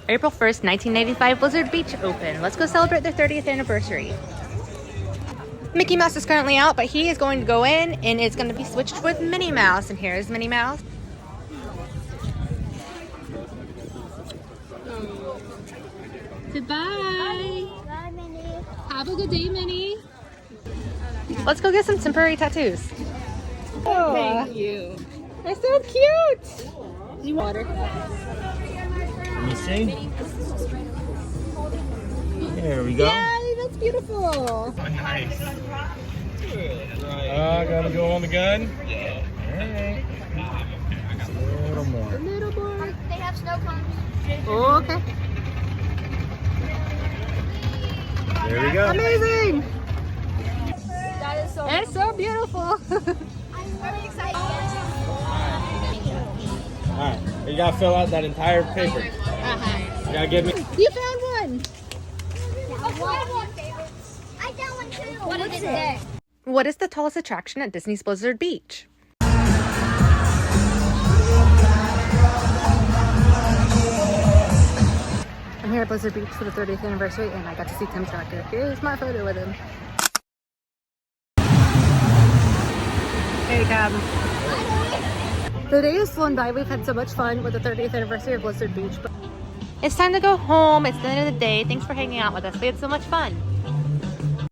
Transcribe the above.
April 1st, 1985, Blizzard Beach opened. Let's go celebrate their 30th anniversary. Mickey Mouse is currently out, but he is going to go in and it's going to be switched with Minnie Mouse. And here's Minnie Mouse. Goodbye. Bye, Minnie. Have a good day, Minnie. Let's go get some temporary tattoos. Oh, Thank you. they're so cute. Do you want water? Let me see. There we go. Yay, that's beautiful. Nice. Gotta go on the gun. Yeah. Alright. A little more. A little more. They have snow cones. Oh, okay. There we go. Amazing. That is so It's so beautiful. I'm really excited. Alright. You gotta fill out that entire paper. You gotta give me. You found one. I got one too. What is it? What is the tallest attraction at Disney's Blizzard Beach? I'm here at Blizzard Beach for the 30th anniversary and I got to see Tim Tracker. Here's my photo with him. Hey, Cab. The day has flown by. We've had so much fun with the 30th anniversary of Blizzard Beach. But it's time to go home. It's the end of the day. Thanks for hanging out with us. We had so much fun.